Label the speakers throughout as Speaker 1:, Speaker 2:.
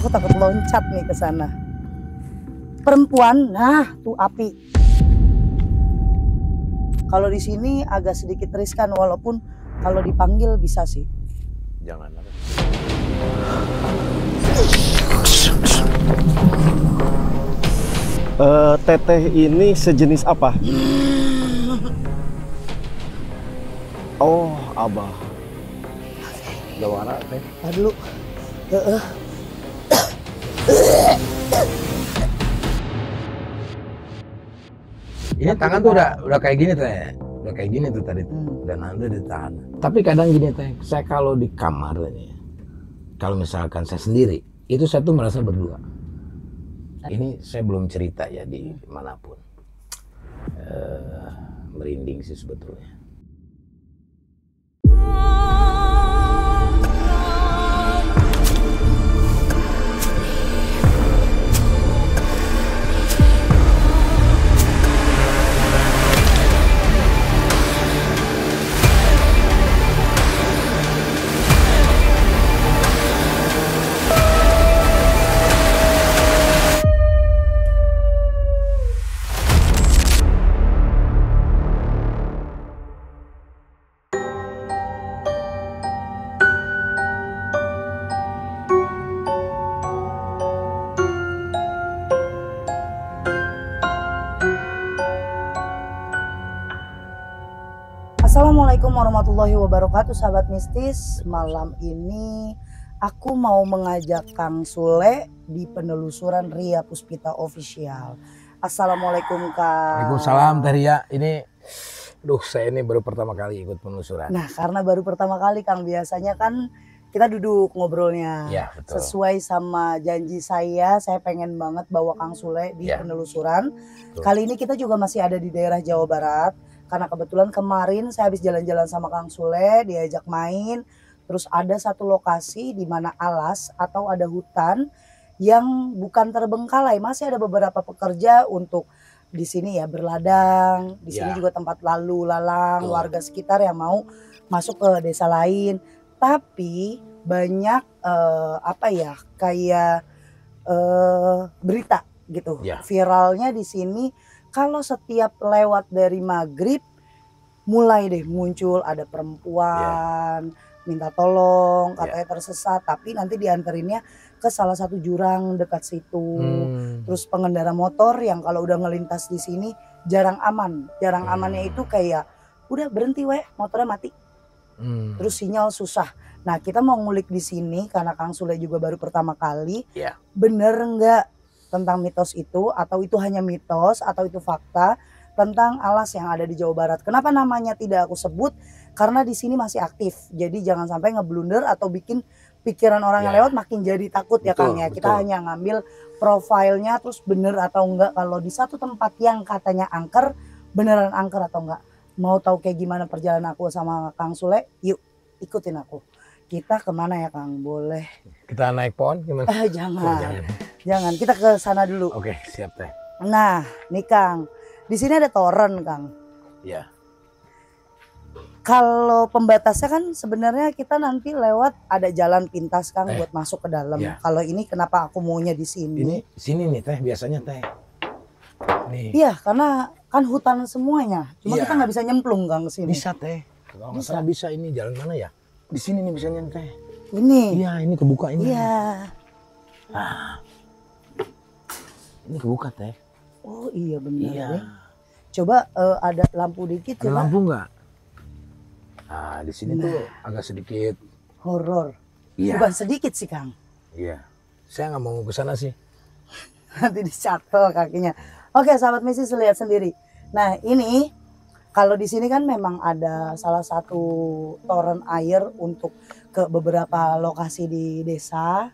Speaker 1: Aku takut loncat nih ke sana. Perempuan, nah tuh api. Kalau di sini agak sedikit riskan, walaupun kalau dipanggil bisa sih.
Speaker 2: Jangan.
Speaker 3: Teteh ini sejenis apa? Oh, Abah.
Speaker 2: Udah warna teh.
Speaker 1: Nah dulu.
Speaker 2: Ini tangan tuh udah kayak gini teh. Udah kayak gini tuh tadi. Dan nanti ditahan. Tapi kadang gini teh, saya kalau di kamar ini, kalau misalkan saya sendiri, itu saya tuh merasa berdua. Ini saya belum cerita ya di manapun. Merinding sih sebetulnya.
Speaker 1: Assalamualaikum warahmatullahi wabarakatuh, sahabat mistis. Malam ini aku mau mengajak Kang Sule di penelusuran Ria Puspita Official. Assalamualaikum Kang.
Speaker 2: Waalaikumsalam Teh Ria. Ini, saya ini baru pertama kali ikut penelusuran.
Speaker 1: Nah, karena baru pertama kali Kang, biasanya kan kita duduk ngobrolnya.
Speaker 2: Ya, betul.
Speaker 1: Sesuai sama janji saya pengen banget bawa Kang Sule di penelusuran.
Speaker 2: Betul.
Speaker 1: Kali ini kita juga masih ada di daerah Jawa Barat. Karena kebetulan kemarin saya habis jalan-jalan sama Kang Sule, diajak main. Terus ada satu lokasi di mana alas atau ada hutan yang bukan terbengkalai. Masih ada beberapa pekerja untuk di sini ya berladang. Di sini juga tempat lalu lalang warga sekitar yang mau masuk ke desa lain. Tapi banyak kayak berita gitu. Viralnya di sini. Kalau setiap lewat dari maghrib mulai deh muncul ada perempuan minta tolong, katanya tersesat, tapi nanti dianterinnya ke salah satu jurang dekat situ. Terus pengendara motor yang kalau udah ngelintas di sini jarang aman. Jarang amannya itu kayak udah berhenti motornya mati. Terus sinyal susah. Nah, kita mau ngulik di sini karena Kang Sule juga baru pertama kali. Bener nggak tentang mitos itu, atau itu hanya mitos, atau itu fakta tentang alas yang ada di Jawa Barat. Kenapa namanya tidak aku sebut? Karena di sini masih aktif. Jadi jangan sampai ngeblunder atau bikin pikiran orang yang lewat makin jadi takut ya Kang ya. Kita hanya ngambil profilnya terus bener atau enggak. Kalau di satu tempat yang katanya angker, beneran angker atau enggak. Mau tahu kayak gimana perjalanan aku sama Kang Sule? Yuk ikutin aku. Kita kemana ya Kang? Boleh.
Speaker 2: Kita naik pohon gimana?
Speaker 1: Jangan, kita ke sana dulu.
Speaker 2: Oke, siap Teh.
Speaker 1: Nah, nih Kang, di sini ada toren Kang.
Speaker 2: Iya.
Speaker 1: Kalau pembatasnya kan sebenarnya kita nanti lewat ada jalan pintas Kang buat masuk ke dalam. Kalau ini kenapa aku maunya di sini?
Speaker 2: Ini sini nih Teh, biasanya Teh. Nih.
Speaker 1: Iya, karena kan hutan semuanya. Cuma kita nggak bisa nyemplung Kang ke sini.
Speaker 2: Bisa Teh. Kalau nggak salah bisa. Ini jalan mana ya? Di sini nih misalnya Teh.
Speaker 1: Ini.
Speaker 2: Iya, ini kebuka ini.
Speaker 1: Iya.
Speaker 2: Ini kebuka Teh.
Speaker 1: Oh iya benar.
Speaker 2: Iya.
Speaker 1: Coba ada lampu dikit.
Speaker 2: Ada lampu nggak? Nah, di sini tuh agak sedikit
Speaker 1: horor.
Speaker 2: Iya.
Speaker 1: Bukan sedikit sih Kang.
Speaker 2: Iya. Saya nggak mau ke sana sih.
Speaker 1: Nanti dicatel kakinya. Oke, sahabat mistis lihat sendiri. Nah, ini kalau di sini kan memang ada salah satu toren air untuk ke beberapa lokasi di desa.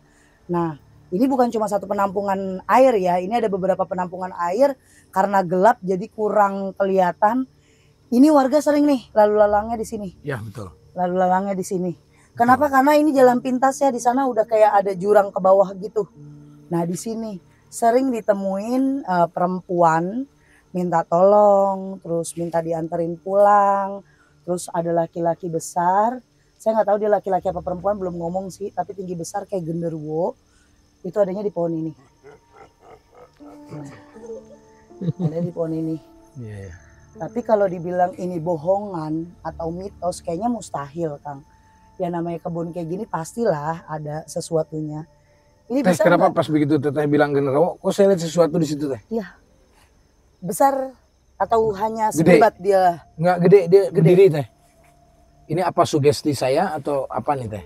Speaker 1: Nah, ini bukan cuma satu penampungan air ya. Ini ada beberapa penampungan air karena gelap jadi kurang kelihatan. Ini warga sering nih lalu lalangnya di sini.
Speaker 2: Ya, betul.
Speaker 1: Lalu lalangnya di sini. Kenapa? Karena ini jalan pintas ya, di sana udah kayak ada jurang ke bawah gitu. Nah, di sini sering ditemuin perempuan minta tolong, terus minta dianterin pulang, terus ada laki-laki besar. Saya nggak tahu dia laki-laki apa perempuan, belum ngomong sih, tapi tinggi besar kayak genderuwo. Itu adanya di pohon ini. Ada di pohon ini.
Speaker 2: Iya.
Speaker 1: Tapi kalau dibilang ini bohongan atau mitos kayaknya mustahil, Kang. Ya namanya kebun kayak gini pastilah ada sesuatunya. Ini
Speaker 2: Teh,
Speaker 1: besar
Speaker 2: kenapa
Speaker 1: nggak?
Speaker 2: pas begitu Teteh bilang genderuwo, kok saya lihat sesuatu di situ Teh?
Speaker 1: Iya. Besar atau hanya
Speaker 2: Gede.
Speaker 1: sebat dia?
Speaker 2: Nggak gede, dia
Speaker 1: Gede.
Speaker 2: berdiri Teh. Ini apa sugesti saya atau apa nih Teh?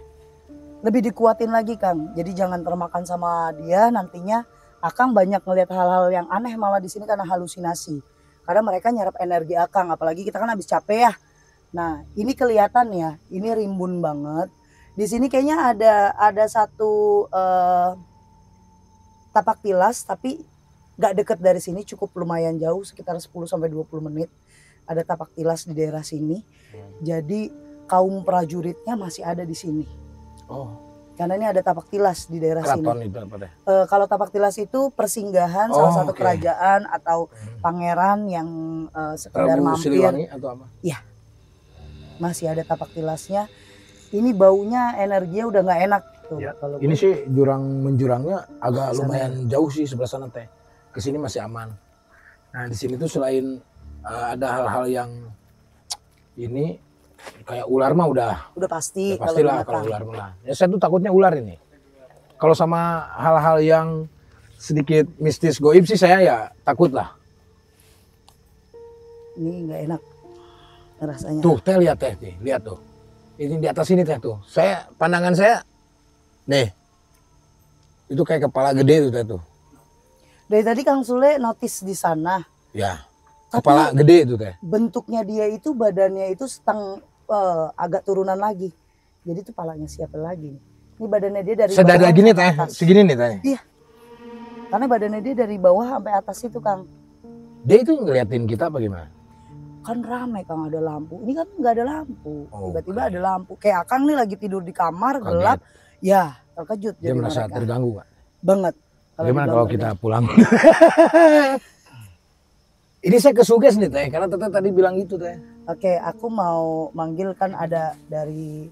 Speaker 1: Lebih dikuatin lagi, Kang. Jadi jangan termakan sama dia, nantinya Akang banyak ngelihat hal-hal yang aneh malah di sini karena halusinasi. Karena mereka nyerap energi Akang, apalagi kita kan habis capek ya. Nah, ini kelihatan ya, ini rimbun banget. Di sini kayaknya ada satu tapak tilas, tapi gak deket dari sini, cukup lumayan jauh, sekitar 10-20 menit. Ada tapak tilas di daerah sini. Jadi kaum prajuritnya masih ada di sini.
Speaker 2: Oh,
Speaker 1: Karena ini ada tapak tilas di daerah
Speaker 2: keraton
Speaker 1: sini.
Speaker 2: itu apa Teh?
Speaker 1: Kalau tapak tilas itu persinggahan salah satu
Speaker 2: oke.
Speaker 1: kerajaan atau pangeran yang sekedar
Speaker 2: Prabu
Speaker 1: mampir.
Speaker 2: Siliwangi atau apa?
Speaker 1: Masih ada tapak tilasnya. Ini baunya, energinya udah nggak enak tuh.
Speaker 2: Ya,
Speaker 1: Kalau
Speaker 2: ini sih jurang menjurangnya agak
Speaker 1: Sana.
Speaker 2: lumayan jauh sih sebelah sana Teh. Kesini masih aman. Nah di sini tuh selain ada hal-hal yang ini kayak ular mah udah
Speaker 1: pasti
Speaker 2: pastilah kalau ular mah. Ya saya tuh takutnya ular ini. Kalau sama hal-hal yang sedikit mistis goib sih saya ya takut lah.
Speaker 1: ini nggak enak rasanya.
Speaker 2: Tuh Teh lihat Teh, lihat tuh. Ini di atas ini Teh tuh. Pandangan saya, nih, itu kayak kepala gede tuh Teh tuh.
Speaker 1: Dari tadi Kang Sule notice di sana.
Speaker 2: Ya,
Speaker 1: Tapi
Speaker 2: kepala gede tuh Teh.
Speaker 1: bentuknya dia itu, badannya itu agak turunan lagi. Jadi itu palanya siapa lagi? Ini badannya dia dari
Speaker 2: Sedada
Speaker 1: bawah
Speaker 2: gini
Speaker 1: sampai
Speaker 2: Teh,
Speaker 1: atas.
Speaker 2: segini nih Teh.
Speaker 1: Iya. Karena badannya dia dari bawah sampai atas itu, Kang.
Speaker 2: Dia itu ngeliatin kita apa gimana?
Speaker 1: Kan ramai, Kang, ada lampu. Ini kan nggak ada lampu.
Speaker 2: Oh,
Speaker 1: Tiba-tiba
Speaker 2: oke.
Speaker 1: ada lampu. Kayak Akang nih lagi tidur di kamar
Speaker 2: Kaget.
Speaker 1: gelap. Ya, terkejut
Speaker 2: Dia
Speaker 1: jadi
Speaker 2: merasa
Speaker 1: mereka.
Speaker 2: terganggu Pak.
Speaker 1: Banget.
Speaker 2: Bagaimana
Speaker 1: dibilang
Speaker 2: kalau
Speaker 1: terganggu.
Speaker 2: kita pulang? Ini saya kesuges nih Teh, karena Teteh tadi bilang gitu Teh.
Speaker 1: Oke, aku mau manggil, kan ada dari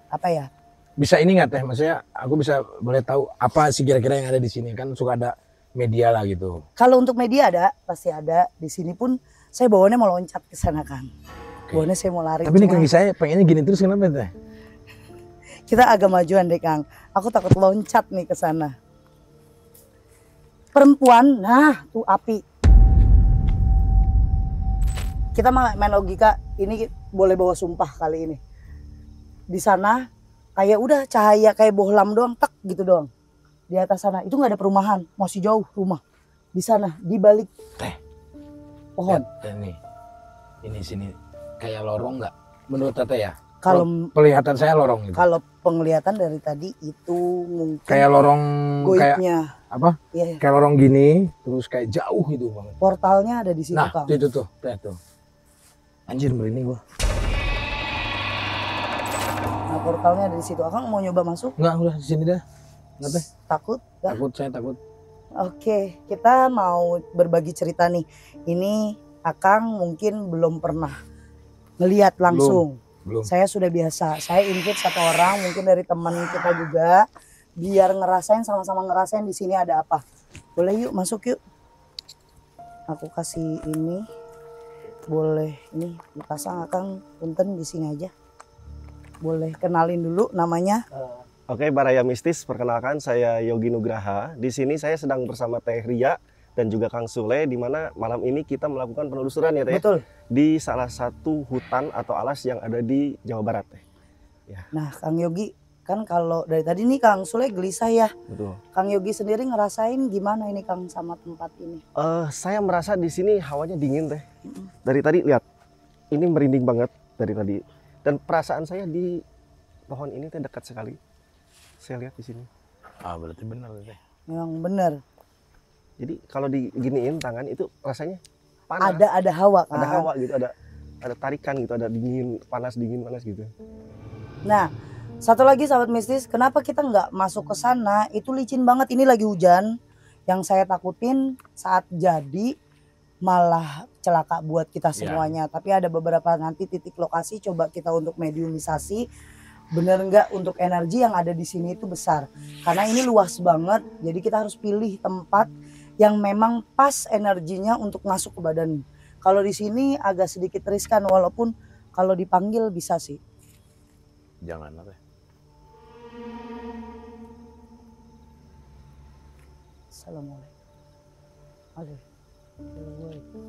Speaker 1: apa ya?
Speaker 2: Bisa ini nggak Teh? Maksudnya aku bisa boleh tahu apa sih kira-kira yang ada di sini? Kan suka ada media lah gitu.
Speaker 1: Kalau untuk media ada, pasti ada. Di sini pun saya bawaannya mau loncat ke sana, Kang. Bawaannya saya mau lari.
Speaker 2: Tapi ini
Speaker 1: Cuma
Speaker 2: kaki saya pengennya gini terus kenapa Teh?
Speaker 1: kita agak majuan deh, Kang. Aku takut loncat nih ke sana. Perempuan, nah tuh api. Kita main logika, ini boleh bawa sumpah kali ini. Di sana kayak udah cahaya kayak bohlam doang, tek gitu doang. Di atas sana itu nggak ada perumahan, masih jauh rumah. Di sana, di balik
Speaker 2: Teh,
Speaker 1: pohon.
Speaker 2: lihat, Teh nih. Ini sini kayak lorong nggak? Menurut Teteh ya?
Speaker 1: Kalau
Speaker 2: Penglihatan saya lorong gitu.
Speaker 1: kalau penglihatan dari tadi itu mungkin
Speaker 2: Kayak lorong kayak
Speaker 1: goibnya.
Speaker 2: apa?
Speaker 1: Iya,
Speaker 2: Kayak lorong gini, terus kayak jauh gitu banget.
Speaker 1: portalnya ada di situ,
Speaker 2: Nah,
Speaker 1: Kang.
Speaker 2: itu tuh, Teh tuh. Anjir merinding gua.
Speaker 1: Nah, portalnya ada di situ. Akang mau nyoba masuk?
Speaker 2: Enggak, udah di sini dah. Enggak Teh.
Speaker 1: Takut? Nggak?
Speaker 2: Takut, saya takut.
Speaker 1: Oke, kita mau berbagi cerita nih. Ini Akang mungkin belum pernah ngelihat langsung.
Speaker 2: Belum.
Speaker 1: Saya sudah biasa. Saya invite satu orang, mungkin dari teman kita juga, biar ngerasain, sama-sama ngerasain di sini ada apa. Boleh yuk, masuk yuk. Aku kasih ini. Boleh ini dipasang, Akang. Punten di sini aja. Boleh kenalin dulu namanya.
Speaker 3: Oke, Baraya Mistis, perkenalkan saya Yogi Nugraha. Di sini saya sedang bersama Teh Ria dan juga Kang Sule, di mana malam ini kita melakukan penelusuran ya Teh,
Speaker 1: Betul.
Speaker 3: di salah satu hutan atau alas yang ada di Jawa Barat Teh.
Speaker 1: Nah, Kang Yogi, kan kalau dari tadi nih Kang Sule gelisah ya.
Speaker 3: Betul.
Speaker 1: Kang Yogi sendiri ngerasain gimana ini, Kang, sama tempat ini?
Speaker 3: Saya merasa di sini hawanya dingin Teh. Dari tadi lihat, ini merinding banget dari tadi. Dan perasaan saya di pohon ini Teh dekat sekali. Saya lihat di sini.
Speaker 2: Ah, berarti benar Teh.
Speaker 1: Memang benar.
Speaker 3: Jadi kalau diginiin tangan itu rasanya panas.
Speaker 1: Ada hawa, kan?
Speaker 3: Ada hawa gitu, ada tarikan gitu, ada dingin panas gitu.
Speaker 1: Nah, satu lagi sahabat mistis, kenapa kita nggak masuk ke sana? Itu licin banget, ini lagi hujan. Yang saya takutin saat jadi malah celaka buat kita semuanya. Tapi ada beberapa nanti titik lokasi coba kita untuk mediumisasi. bener nggak untuk energi yang ada di sini itu besar. Karena ini luas banget, jadi kita harus pilih tempat yang memang pas energinya untuk masuk ke badan. Kalau di sini agak sedikit riskan, walaupun kalau dipanggil bisa sih.
Speaker 2: Jangan apa?
Speaker 1: Assalamualaikum. Assalamualaikum.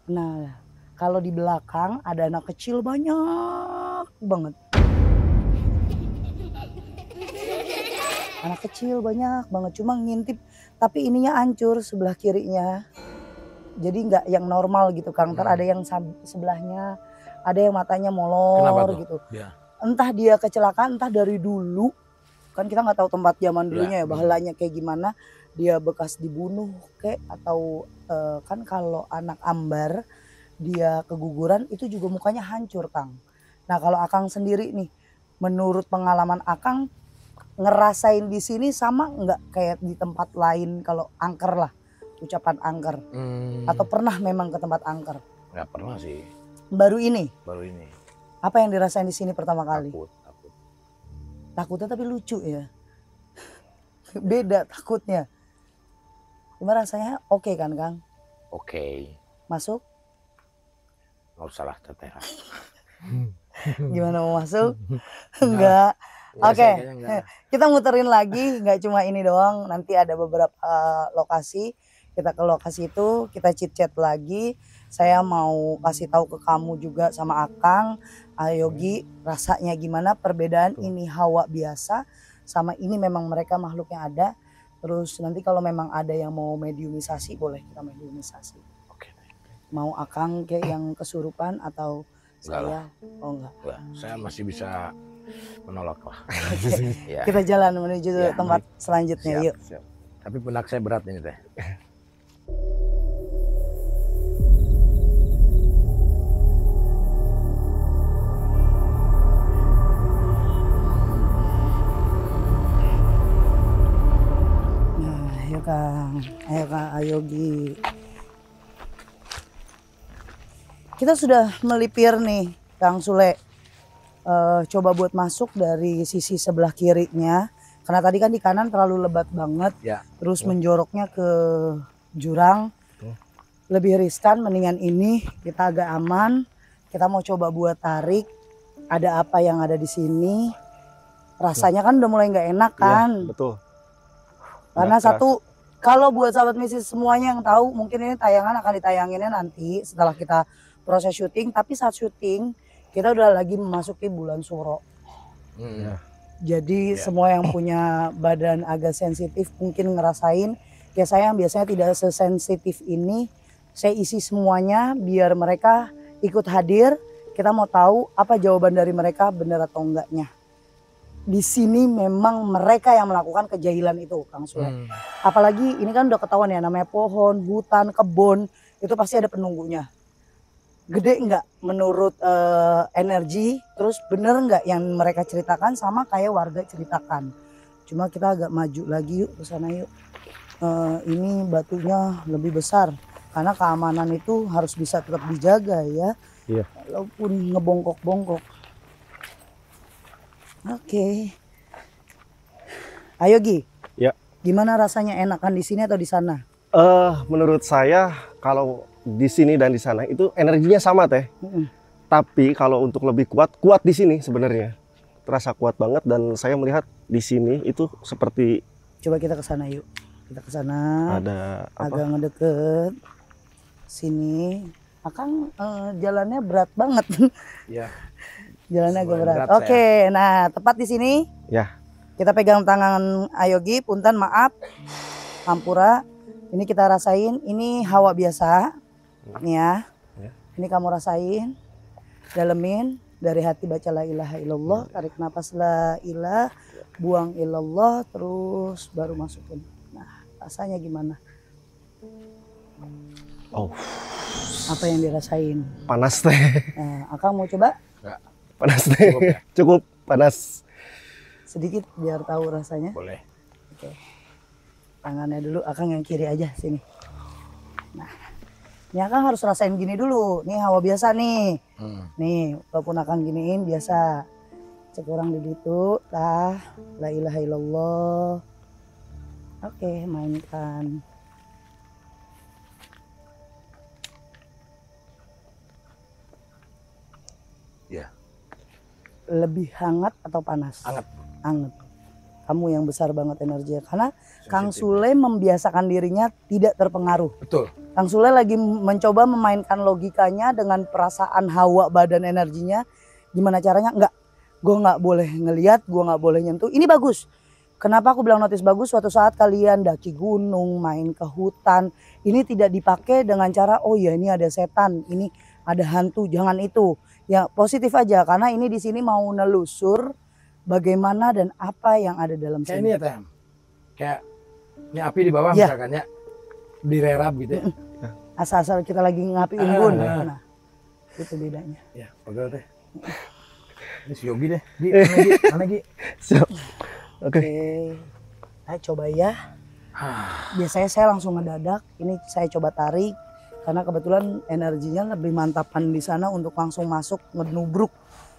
Speaker 1: Nah, kalau di belakang ada anak kecil banyak banget. Anak kecil banyak banget, cuma ngintip tapi ininya hancur sebelah kirinya. Jadi nggak yang normal gitu Kang, ntar ada yang sebelahnya, ada yang matanya molor gitu.
Speaker 2: Ya.
Speaker 1: Entah dia kecelakaan, entah dari dulu. Kan kita nggak tahu tempat zaman dulunya ya, bahalanya kayak gimana. Dia bekas dibunuh kayak atau kan kalau anak ambar dia keguguran itu juga mukanya hancur Kang. Nah kalau Akang sendiri nih, menurut pengalaman Akang ngerasain di sini sama nggak kayak di tempat lain kalau angker lah, ucapan angker? Atau pernah memang ke tempat angker?
Speaker 2: Nggak pernah sih.
Speaker 1: Baru ini?
Speaker 2: Baru ini.
Speaker 1: Apa yang dirasain di sini pertama kali?
Speaker 2: Takut.
Speaker 1: Takutnya tapi lucu ya. Beda takutnya. Gimana rasanya? Oke kan Kang?
Speaker 2: Oke.
Speaker 1: Masuk?
Speaker 2: Nggak usah lah teteh.
Speaker 1: Gimana mau masuk? Enggak. Oke. Kita muterin lagi, nggak cuma ini doang. Nanti ada beberapa lokasi. Kita ke lokasi itu, kita chit-chat lagi. Saya mau kasih tahu ke kamu juga sama Akang, Yogi, rasanya gimana perbedaan ini hawa biasa sama ini memang mereka makhluk yang ada. Terus nanti kalau memang ada yang mau mediumisasi, boleh kita mediumisasi.
Speaker 2: Oke.
Speaker 1: Mau Akang kayak yang kesurupan atau saya?
Speaker 2: Enggak
Speaker 1: Oh enggak.
Speaker 2: Saya masih bisa menolak lah. Ya.
Speaker 1: Kita jalan menuju tempat selanjutnya.
Speaker 2: Siap,
Speaker 1: Yuk.
Speaker 3: Siap.
Speaker 2: Tapi pundak saya berat ini teh.
Speaker 1: Nah, ayo Kang, Ayogi. Kita sudah melipir nih, Kang Sule. Coba buat masuk dari sisi sebelah kirinya. Karena tadi kan di kanan terlalu lebat banget.
Speaker 2: Ya.
Speaker 1: Terus menjoroknya ke jurang. Lebih riskan, mendingan ini kita agak aman. Kita mau coba buat tarik. Ada apa yang ada di sini. Rasanya kan udah mulai nggak enak kan.
Speaker 3: Ya, betul.
Speaker 1: Karena satu, kalau buat sahabat misi semuanya yang tahu, mungkin ini tayangan akan ditayanginnya nanti setelah kita proses syuting. Tapi saat syuting kita udah lagi memasuki bulan Suro.
Speaker 3: Ya.
Speaker 1: Jadi semua yang punya badan agak sensitif mungkin ngerasain. Ya saya yang biasanya tidak sesensitif ini, saya isi semuanya biar mereka ikut hadir. Kita mau tahu apa jawaban dari mereka benar atau enggaknya. Di sini memang mereka yang melakukan kejahilan itu, Kang Sule. Apalagi ini kan udah ketahuan ya, namanya pohon, hutan, kebun, itu pasti ada penunggunya. Gede enggak menurut energi, terus bener enggak yang mereka ceritakan sama kayak warga ceritakan. Cuma kita agak maju lagi yuk ke sana yuk. Ini batunya lebih besar karena keamanan itu harus bisa tetap dijaga ya.
Speaker 3: Iya.
Speaker 1: Walaupun ngebongkok-bongkok. Oke. Ayo Gi.
Speaker 3: Ya.
Speaker 1: Gimana rasanya, enakan di sini atau di sana?
Speaker 3: Menurut saya kalau di sini dan di sana itu energinya sama teh. Tapi kalau untuk lebih kuat di sini sebenarnya. Terasa kuat banget dan saya melihat di sini itu seperti.
Speaker 1: Coba kita ke sana yuk. Kita ke sana.
Speaker 3: Ada apa?
Speaker 1: Agak ngedeket. Sini. Akang jalannya berat banget.
Speaker 2: Ya.
Speaker 1: Jalannya agak berat.
Speaker 2: Berat,
Speaker 1: Oke, nah tepat di sini.
Speaker 3: Ya.
Speaker 1: Kita pegang tangan Ayogi, punten maaf. Hampura. Ini kita rasain, ini hawa biasa. Nih ya. Ini kamu rasain. Dalemin dari hati, baca la ilaha illallah, tarik napas la ilah, buang illallah, terus baru masukin. Nah, rasanya gimana?
Speaker 3: Oh.
Speaker 1: Apa yang dirasain?
Speaker 3: Panas teh.
Speaker 1: Nah, Akang mau coba?
Speaker 2: Enggak.
Speaker 3: Panas teh.
Speaker 2: Cukup ya?
Speaker 3: Cukup panas.
Speaker 1: Sedikit biar tahu rasanya.
Speaker 2: Boleh.
Speaker 1: Oke. Tangannya dulu, Akang yang kiri aja sini. Nah, Ini Akang harus rasain gini dulu. Nih hawa biasa nih. Nih, walaupun Akang giniin biasa. Cek orang di situ, tah, la ilaha illallah. Oke, mainkan.
Speaker 2: Ya.
Speaker 1: Lebih hangat atau panas?
Speaker 2: Hangat.
Speaker 1: Hangat. Kamu yang besar banget energinya. Karena Kang Sule membiasakan dirinya tidak terpengaruh.
Speaker 2: Betul.
Speaker 1: Kang Sule lagi mencoba memainkan logikanya dengan perasaan hawa badan energinya. Gimana caranya? Enggak. Gue nggak boleh ngelihat, gue nggak boleh nyentuh. Ini bagus. Kenapa aku bilang notis bagus? Suatu saat kalian daki gunung, main ke hutan. Ini tidak dipakai dengan cara, oh ya ini ada setan, ini ada hantu. Jangan itu. Ya positif aja. Karena ini di sini mau nelusur bagaimana dan apa yang ada dalam
Speaker 2: Kayak
Speaker 1: sini.
Speaker 2: ini ya Teh. Kayak ini api di bawah
Speaker 1: Ya.
Speaker 2: misalkan ya. Direrap gitu ya.
Speaker 1: Asal-asal kita lagi ngapi unggun. Nah, itu bedanya.
Speaker 2: Ya, pegel Teh. Ini si Yogi deh. Gi, mana Gi?
Speaker 3: Siap.
Speaker 1: Oke. Saya coba ya. Biasanya saya langsung ngedadak. Ini saya coba tarik. Karena kebetulan energinya lebih mantapan di sana untuk langsung masuk ngenubruk.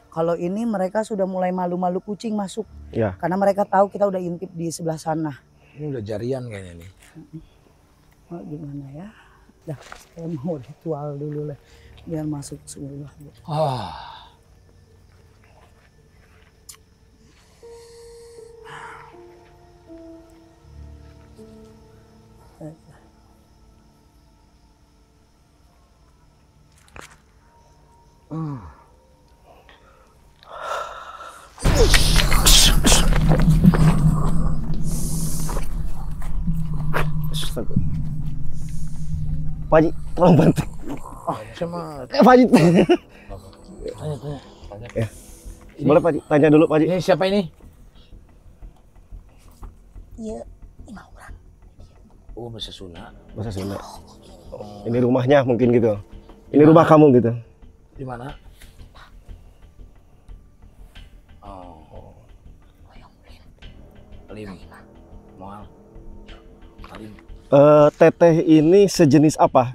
Speaker 1: Kalau ini mereka sudah mulai malu-malu kucing masuk.
Speaker 3: Ya.
Speaker 1: Karena mereka tahu kita udah intip di sebelah sana.
Speaker 2: Ini udah jarian kayaknya nih.
Speaker 1: Oh, gimana ya? Dah, saya mau ritual dulu lah. Biar masuk semua.
Speaker 3: Pak Haji, tolong bantu.
Speaker 2: Sama
Speaker 3: Pak Haji.
Speaker 2: tanya.
Speaker 3: Ya. Boleh Pak Haji, tanya dulu Pak Haji.
Speaker 2: Ini siapa ini?
Speaker 1: Iya, 5 orang.
Speaker 2: Oh, bahasa Sunda.
Speaker 3: Bahasa Sunda. Ini rumahnya mungkin gitu. Ini rumah kamu gitu.
Speaker 2: Di mana? Oh. Alim. Moal. Alim.
Speaker 3: Teteh ini sejenis apa?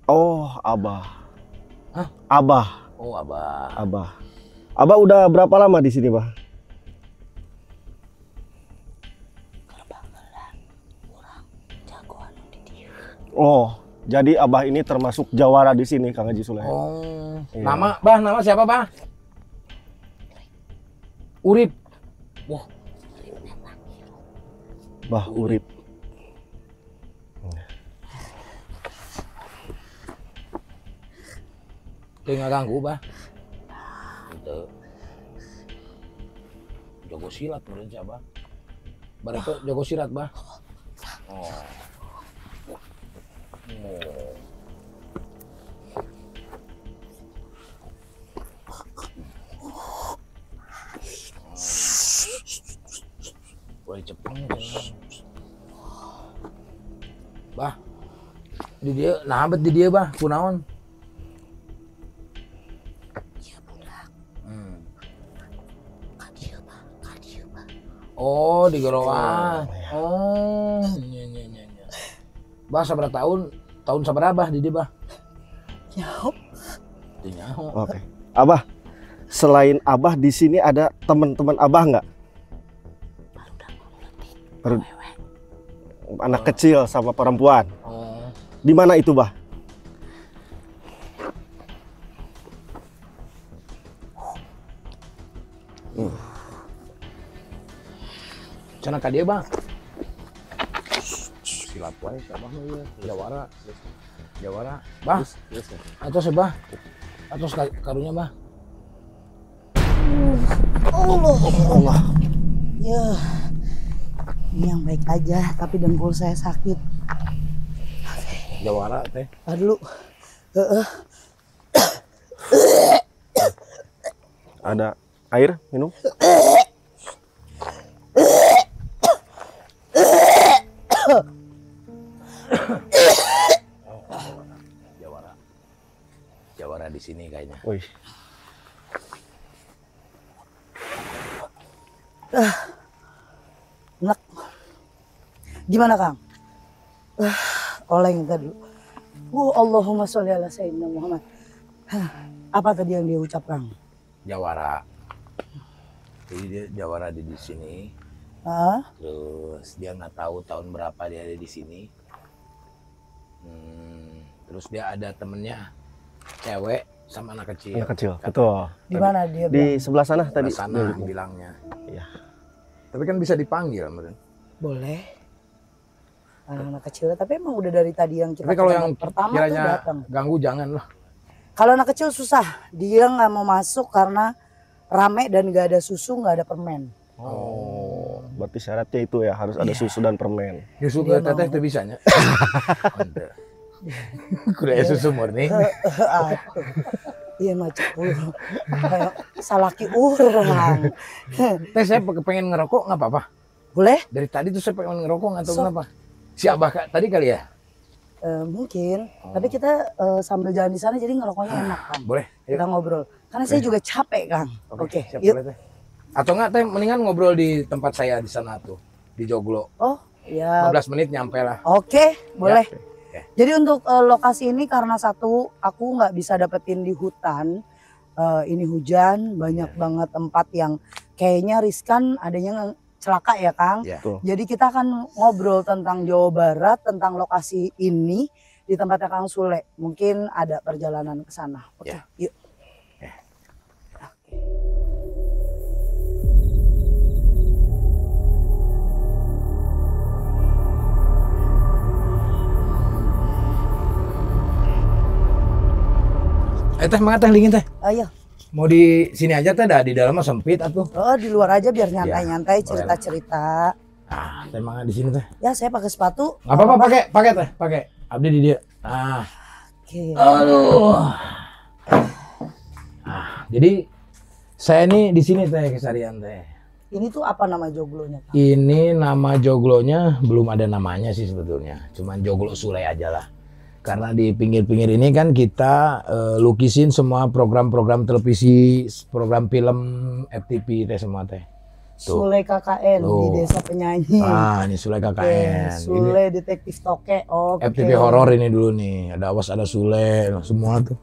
Speaker 3: Oh, Abah.
Speaker 2: Hah?
Speaker 3: Abah.
Speaker 2: Oh, Abah.
Speaker 3: Abah. Abah udah berapa lama di sini, Bah? Oh, jadi Abah ini termasuk jawara di sini, Kang Haji Sule.
Speaker 2: Oh.
Speaker 3: Iya.
Speaker 2: Nama, Bah, nama siapa, Bah? Urip. Wah,
Speaker 3: Bah Urip.
Speaker 2: dia nggak ganggu, Bah. Itu. Jago silat menurut siapa? Bar itu jago silat, Bah. Oh. Boleh Jepang ya. Bah. Di dia, nah bet di dia, Bah, kunaon? Oh, di Gorowan. Oh, iya. Bah, sabar tahun sabar di dia, Bah?
Speaker 1: Nyaho.
Speaker 2: Nyaho.
Speaker 3: Oke. Abah, selain Abah di sini ada teman-teman Abah nggak? Anak kecil sama perempuan.
Speaker 2: Oh.
Speaker 3: Di mana itu, Bah?
Speaker 2: Cenah ka dia, Bang. Silap wae sabah mah Jawara. Jawara. Bah. Atos ya, Bah. Atos karunya, Bah.
Speaker 1: Allah. Ya. Ini yang baik aja, tapi dengkul saya sakit.
Speaker 2: Jawara teh.
Speaker 1: Dulu.
Speaker 3: Ada air minum?
Speaker 2: Jawara di sini kayaknya.
Speaker 3: Wih.
Speaker 1: Enak. Gimana, Kang? Oleng tadi dulu. Allahumma sholli ala sayyidina Muhammad. Apa tadi yang dia ucapkan?
Speaker 2: Jawara. Jadi dia jawara di sini. Terus dia nggak tahu tahun berapa dia ada di sini. Terus dia ada temennya cewek sama anak kecil.
Speaker 3: Anak kecil, betul.
Speaker 1: Di mana dia?
Speaker 3: Di sebelah sana tadi.
Speaker 2: Sana bilangnya.
Speaker 3: Iya.
Speaker 2: Tapi kan bisa dipanggil, Meren.
Speaker 1: Boleh. Anak kecil, tapi emang udah dari tadi yang kita
Speaker 2: Tapi kalau yang
Speaker 1: pertama
Speaker 2: kiranya
Speaker 1: tuh datang.
Speaker 2: ganggu jangan lah.
Speaker 1: Kalau anak kecil susah, dia nggak mau masuk karena rame dan nggak ada susu, nggak ada permen.
Speaker 3: Oh, berarti syaratnya itu ya harus ada susu dan permen.
Speaker 2: Susu ke teteh itu bisanya. Kuda susu murni.
Speaker 1: Iya macam kayak salaki orang.
Speaker 2: Teh saya pengen ngerokok nggak apa-apa.
Speaker 1: Boleh?
Speaker 2: Dari tadi tuh saya pengen ngerokok nggak tahu kenapa. Si Abah tadi kali ya?
Speaker 1: Mungkin. Tapi kita sambil jalan di sana jadi ngerokoknya enak kan.
Speaker 2: Boleh.
Speaker 1: Kita ngobrol. Karena saya juga capek Kang. Oke.
Speaker 2: Siap,
Speaker 1: Yuk.
Speaker 2: boleh, teh. Atau enggak teh mendingan ngobrol di tempat saya di sana tuh di Joglo.
Speaker 1: Oh ya.
Speaker 2: 15 menit nyampe lah.
Speaker 1: Oke, boleh.
Speaker 2: Ya.
Speaker 1: Jadi untuk lokasi ini karena satu aku nggak bisa dapetin di hutan. Ini hujan, banyak banget tempat yang kayaknya riskan adanya celaka ya Kang.
Speaker 2: Ya.
Speaker 1: Jadi kita akan ngobrol tentang Jawa Barat, tentang lokasi ini di tempatnya Kang Sule. Mungkin ada perjalanan ke sana. Oke,
Speaker 2: Ya.
Speaker 1: yuk.
Speaker 2: Ya.
Speaker 1: Oke.
Speaker 2: Teh mana teh dingin teh?
Speaker 1: Ayo.
Speaker 2: Mau di sini aja teh dah di dalam mah sempit atuh.
Speaker 1: Oh, di luar aja biar nyantai-nyantai
Speaker 2: Ya,
Speaker 1: cerita-cerita.
Speaker 2: Ah, teh mana di sini teh?
Speaker 1: Ya, saya pakai sepatu.
Speaker 2: Enggak apa-apa pakai teh, pakai. Abdi di dia. Ah.
Speaker 1: Oke.
Speaker 2: Aduh. Ah, jadi saya ini di sini teh kesarian teh.
Speaker 1: Ini tuh apa nama joglonya, Kang?
Speaker 2: Ini nama joglonya belum ada namanya sih sebetulnya. Cuman Joglo Sule aja lah. Karena di pinggir-pinggir ini kan kita lukisin semua program-program televisi, program film FTV teh semua teh. Tuh.
Speaker 1: Sule KKN di
Speaker 2: Tuh.
Speaker 1: Desa Penyanyi.
Speaker 2: Ah, ini Sule KKN.
Speaker 1: Sule Detektif Toke. Oke.
Speaker 2: FTV horor ini dulu nih. Ada Awas Ada Sule, semua tuh.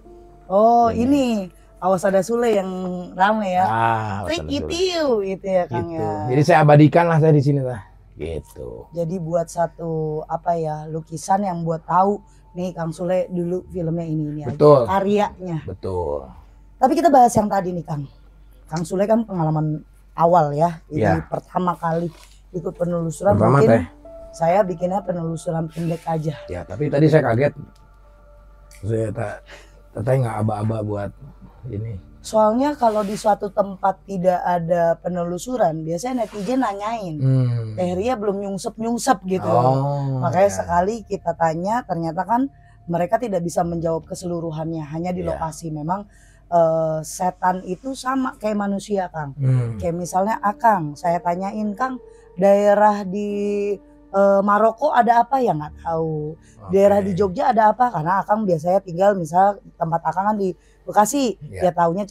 Speaker 1: Oh, ini Awas Ada Sule yang rame ya.
Speaker 2: Ah, Awas Ada
Speaker 1: Tricky
Speaker 2: Sule.
Speaker 1: Tiu gitu ya Kang
Speaker 2: Gitu.
Speaker 1: ya.
Speaker 2: Jadi saya abadikan lah saya di sini lah. Gitu.
Speaker 1: Jadi buat satu apa ya lukisan yang buat tahu nih Kang Sule dulu filmnya ini
Speaker 2: Betul.
Speaker 1: aja karyanya.
Speaker 2: Betul.
Speaker 1: Tapi kita bahas yang tadi nih Kang. Kang Sule kan pengalaman awal ya. Ini
Speaker 2: Ya.
Speaker 1: pertama kali ikut penelusuran.
Speaker 2: Pertama,
Speaker 1: Mungkin
Speaker 2: teh.
Speaker 1: saya bikinnya penelusuran pendek aja.
Speaker 2: Ya, tapi tadi saya kaget. Saya teteh nggak aba-aba buat ini.
Speaker 1: Soalnya kalau di suatu tempat tidak ada penelusuran, biasanya netizen nanyain. Teh Ria belum nyungsep gitu.
Speaker 2: Oh,
Speaker 1: Makanya
Speaker 2: ya.
Speaker 1: sekali kita tanya, ternyata kan mereka tidak bisa menjawab keseluruhannya, hanya di
Speaker 2: Ya.
Speaker 1: lokasi. Memang setan itu sama kayak manusia, Kang. Kayak misalnya Akang, saya tanyain, Kang, daerah di Maroko ada apa ya nggak tahu. Daerah di Jogja ada apa? Karena Akang biasanya tinggal misal tempat Akang kan di Bekasi,
Speaker 2: Ya.
Speaker 1: ya taunya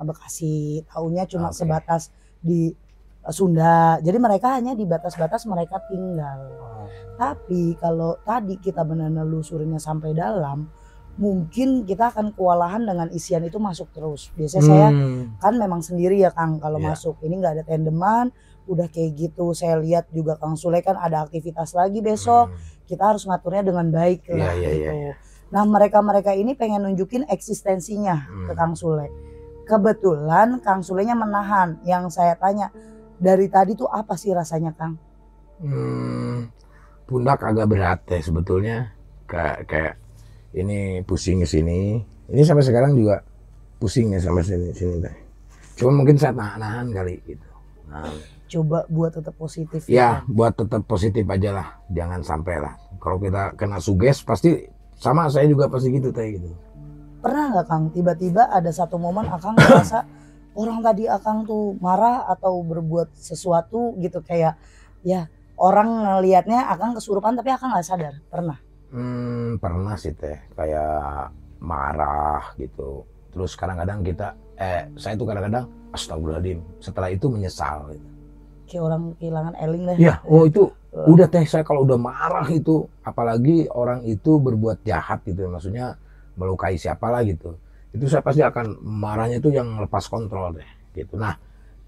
Speaker 1: Bekasi, taunya cuma
Speaker 2: Oke.
Speaker 1: sebatas di Sunda. Jadi mereka hanya di batas-batas mereka tinggal. Tapi kalau tadi kita menelusurnya sampai dalam, mungkin kita akan kewalahan dengan isian itu masuk terus. Biasanya saya kan memang sendiri ya Kang kalau
Speaker 2: Iya.
Speaker 1: masuk. Ini nggak ada tandeman, udah kayak gitu. Saya lihat juga Kang Sule kan ada aktivitas lagi besok. Kita harus ngaturnya dengan baik lah
Speaker 2: Iya,
Speaker 1: gitu.
Speaker 2: iya.
Speaker 1: Nah mereka ini pengen nunjukin eksistensinya ke Kang Sule. Kebetulan Kang Sulenya menahan. Yang saya tanya dari tadi tuh apa sih rasanya Kang?
Speaker 2: Pundak agak berat ya sebetulnya. Kayak ini pusing ke sini. Ini sampai sekarang juga pusing ya sampai sini teh. Cuma mungkin saya nahan kali gitu. Nah,
Speaker 1: Coba buat tetap positif.
Speaker 2: ya buat tetap positif aja lah. Jangan sampai lah. Kalau kita kena suges pasti sama saya juga pasti gitu teh gitu.
Speaker 1: Pernah nggak Kang tiba-tiba ada satu momen Akang merasa orang tadi Akang tuh marah atau berbuat sesuatu gitu kayak ya orang ngelihatnya Akang kesurupan tapi Akang nggak sadar. Pernah?
Speaker 2: Pernah sih teh kayak marah gitu. Terus kadang-kadang saya tuh kadang-kadang astagfirullahaladzim. Setelah itu menyesal gitu.
Speaker 1: Kayak orang kehilangan eling deh.
Speaker 2: Ya, oh itu Udah teh, saya kalau udah marah itu, apalagi orang itu berbuat jahat gitu, maksudnya melukai siapa lah gitu, itu saya pasti akan marahnya itu yang lepas kontrol deh gitu. Nah,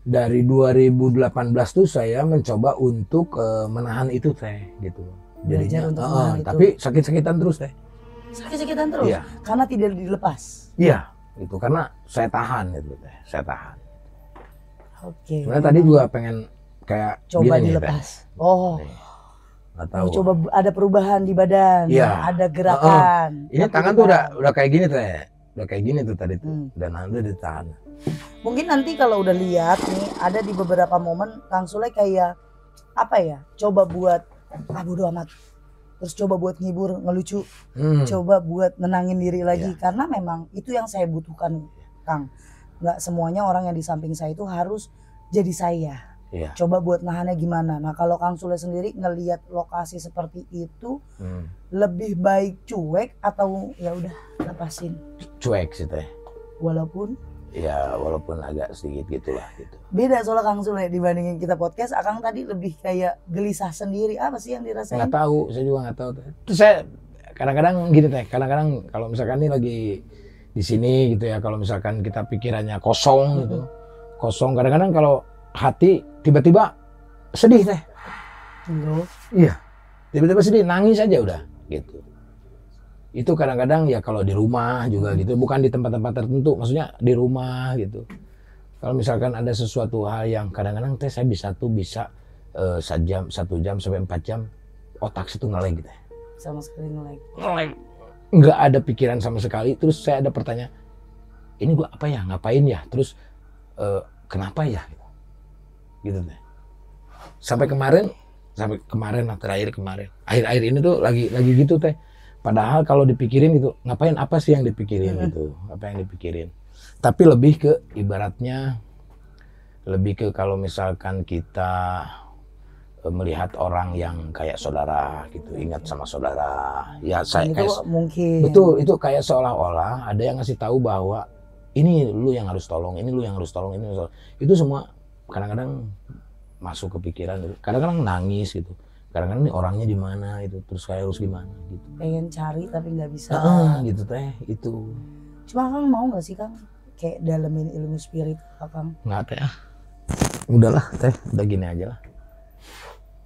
Speaker 2: dari 2018 tuh saya mencoba untuk menahan itu teh gitu.
Speaker 1: Belajar untuk menahan itu.
Speaker 2: Tapi sakit-sakitan terus teh.
Speaker 1: Sakit-sakitan terus?
Speaker 2: Iya.
Speaker 1: Karena tidak dilepas?
Speaker 2: Iya, itu karena saya tahan gitu teh, saya tahan.
Speaker 1: Oke.
Speaker 2: Sebenarnya tadi juga pengen kayak
Speaker 1: coba
Speaker 2: gini
Speaker 1: dilepas. Nih, oh.
Speaker 2: Nggak tahu.
Speaker 1: Coba ada perubahan di badan,
Speaker 2: ya,
Speaker 1: ada gerakan.
Speaker 2: Ini tangan tuh udah kayak gini teh, udah kayak gini tuh tadi tuh, dan nanti ditahan.
Speaker 1: Mungkin nanti kalau udah lihat nih, ada di beberapa momen Kang Sule kayak apa ya? Coba buat bodo amat. Terus coba buat ngibur, ngelucu. Coba buat nenangin diri lagi karena memang itu yang saya butuhkan, Kang. Nggak semuanya orang yang di samping saya itu harus jadi saya. Coba buat nahannya gimana. Nah kalau Kang Sule sendiri ngelihat lokasi seperti itu, lebih baik cuek atau ya udah lepasin? Cuek
Speaker 2: sih teh.
Speaker 1: Walaupun
Speaker 2: agak sedikit gitulah gitu.
Speaker 1: Beda soalnya Kang Sule dibandingin kita podcast, Akang tadi lebih kayak gelisah sendiri. Apa sih yang dirasain?
Speaker 2: Nggak tahu, saya juga nggak tahu teh. Terus saya kadang-kadang gini teh, kadang-kadang kalau misalkan ini lagi di sini gitu ya, kalau misalkan kita pikirannya kosong gitu, kosong. Kadang-kadang kalau hati tiba-tiba sedih teh. Iya, tiba-tiba sedih, nangis aja udah gitu. Itu kadang-kadang ya kalau di rumah juga gitu, bukan di tempat-tempat tertentu, maksudnya di rumah gitu. Kalau misalkan ada sesuatu hal yang kadang-kadang teh saya bisa satu jam sampai 4 jam otak situ ngelag gitu.
Speaker 1: Sama sekali ngelag.
Speaker 2: Nggak ada pikiran sama sekali. Terus saya ada pertanyaan, ini gua apa ya, ngapain ya, terus kenapa ya gitu teh. Sampai kemarin lah, terakhir kemarin, akhir-akhir ini tuh lagi gitu teh. Padahal kalau dipikirin gitu, ngapain, apa sih yang dipikirin gitu, apa yang dipikirin. Tapi lebih ke ibaratnya, lebih ke kalau misalkan kita melihat orang yang kayak saudara gitu, ingat sama saudara. Ya saya kayak
Speaker 1: mungkin.
Speaker 2: Betul, itu kayak seolah-olah ada yang ngasih tahu bahwa ini lu yang harus tolong, ini lu yang harus tolong, ini harus tolong. Itu semua kadang-kadang masuk ke pikiran, kadang-kadang nangis gitu. Kadang-kadang ini orangnya di mana itu, terus saya harus gimana gitu.
Speaker 1: Pengen cari tapi nggak bisa.
Speaker 2: Gitu teh, itu.
Speaker 1: Cuma Kang mau nggak sih Kang kayak dalemin ilmu spirit Kang?
Speaker 2: Nggak teh. Udahlah teh, udah gini aja lah.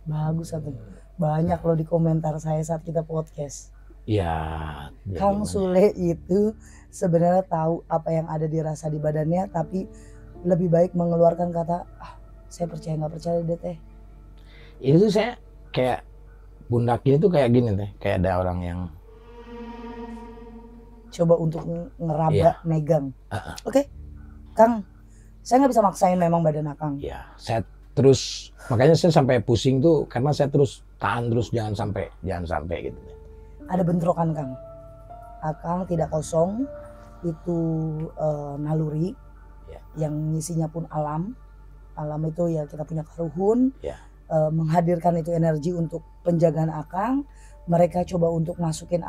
Speaker 1: Bagus satu. Banyak loh di komentar saya saat kita podcast.
Speaker 2: Ya
Speaker 1: Kang Sule itu sebenarnya tahu apa yang ada di rasa di badannya, tapi lebih baik mengeluarkan kata, saya percaya nggak percaya deh teh.
Speaker 2: Itu saya kayak bundaknya tuh kayak gini teh, kayak ada orang yang
Speaker 1: coba untuk ngeraba, megang. Oke, Kang, saya nggak bisa maksain memang badan Akang.
Speaker 2: Ya, saya terus, makanya saya sampai pusing tuh karena saya terus tahan terus, jangan sampai gitu.
Speaker 1: Ada bentrokan Kang. Akang tidak kosong, itu naluri, yang ngisinya pun alam. Alam itu ya kita punya karuhun. Menghadirkan itu energi untuk penjagaan Akang. Mereka coba untuk masukin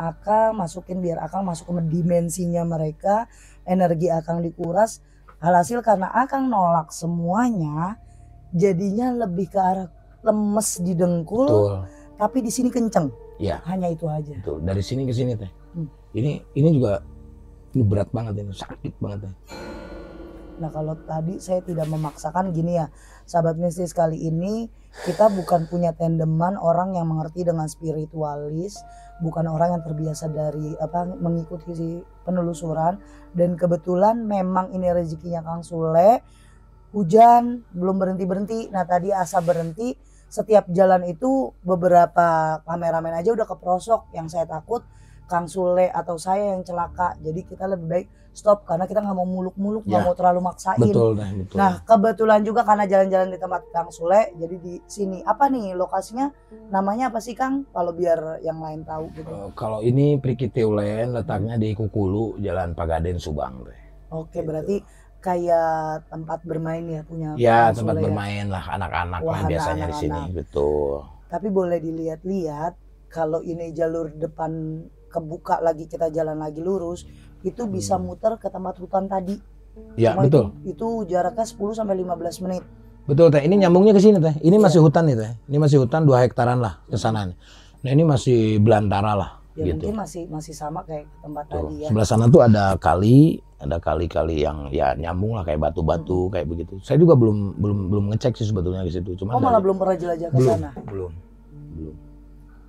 Speaker 1: biar Akang masuk ke dimensinya mereka, energi Akang dikuras. Alhasil karena Akang nolak semuanya, jadinya lebih ke arah lemes di dengkul.
Speaker 2: Betul.
Speaker 1: Tapi di sini kenceng.
Speaker 2: Ya.
Speaker 1: Hanya itu aja.
Speaker 2: Betul. Dari sini ke sini teh. Ini juga ini berat banget, ini sakit banget teh.
Speaker 1: Nah kalau tadi saya tidak memaksakan, gini ya sahabat mistis, kali ini kita bukan punya tandeman orang yang mengerti dengan spiritualis, bukan orang yang terbiasa dari mengikuti penelusuran, dan kebetulan memang ini rezekinya Kang Sule. Hujan belum berhenti. Nah tadi asap berhenti, setiap jalan itu beberapa kameramen aja udah keprosok. Yang saya takut Kang Sule atau saya yang celaka, jadi kita lebih baik stop karena kita nggak mau muluk-muluk, nggak mau terlalu maksain.
Speaker 2: Betul.
Speaker 1: Nah kebetulan juga karena jalan-jalan di tempat Kang Sule, jadi di sini apa nih lokasinya, namanya apa sih Kang? Kalau biar yang lain tahu gitu.
Speaker 2: Kalau ini Prikitiulen, letaknya di Kukulu, Jalan Pagaden, Subang.
Speaker 1: Oke, berarti kayak tempat bermain ya punya.
Speaker 2: Ya tempat bermain lah anak-anak lah biasanya di sini, betul.
Speaker 1: Tapi boleh dilihat-lihat kalau ini jalur depan kebuka lagi, kita jalan lagi lurus, itu bisa muter ke tempat hutan tadi.
Speaker 2: Ya,
Speaker 1: cuma
Speaker 2: betul.
Speaker 1: Itu jaraknya 10 sampai 15 menit.
Speaker 2: Betul teh, ini nyambungnya ke sini teh. Ini masih hutan nih teh. Ini masih hutan 2 hektaran lah ke sana. Nah ini masih belantara lah.
Speaker 1: Ya
Speaker 2: gitu.
Speaker 1: mungkin masih sama kayak tempat tadi ya.
Speaker 2: Sebelah sana tuh ada kali-kali yang ya nyambung lah kayak batu-batu kayak begitu. Saya juga belum ngecek sih sebetulnya di situ. Cuma
Speaker 1: malah belum pernah jelajah ke sana.
Speaker 2: Belum.